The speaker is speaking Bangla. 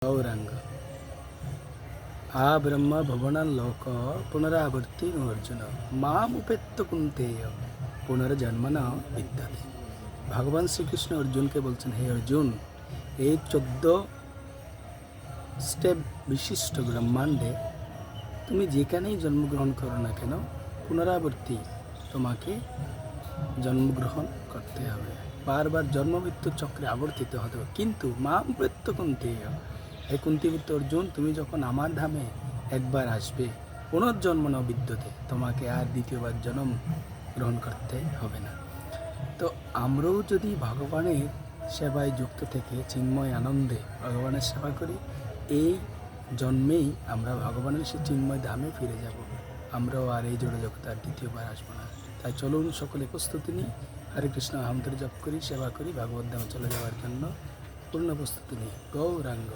गौरांग आ ब्रह्म भुवनाल्लोक पुनरावर्ति अर्जुन मामुपेत्य कुन्तेय पुनर्जन्म न विद्यते। भगवान श्रीकृष्ण अर्जुन के बोलছেন, हे अर्जुन, এই 14 স্টেপ বিশিষ্ট ব্রহ্মাণ্ডে তুমি যেখানেই জন্মগ্রহণ করো না কেন, পুনরাবর্তী তোমাকে জন্মগ্রহণ করতে হবে, বারবার জন্মমৃত্যুর চক্রে আবর্তিত হতে হবে। কিন্তু মামুপেত্য কুন্তেয়, হে কুন্তিপুত্র অর্জুন, তুমি যখন আমার ধামে একবার আসবে, পুনর্জন্ম ন বিদ্যতে, তোমাকে আর দ্বিতীয়বার জন্ম গ্রহণ করতে হবে না। তো আমরাও যদি ভগবানের সেবায় যুক্ত থেকে চিন্ময় আনন্দে ভগবানের সেবা করি, এই জন্মেই আমরা ভগবানের সেই চিন্ময় ধামে ফিরে যাব। আমরাও আর এই জড় জগতে আর দ্বিতীয়বার আসবো না। তাই চলুন সকলে প্রস্তুতি নিই, হরে কৃষ্ণ মন্ত্র জপ করি, সেবা করি, ভগবত ধামে চলে যাওয়ার জন্য পূর্ণ প্রস্তুতি নিই। গৌরাঙ্গ।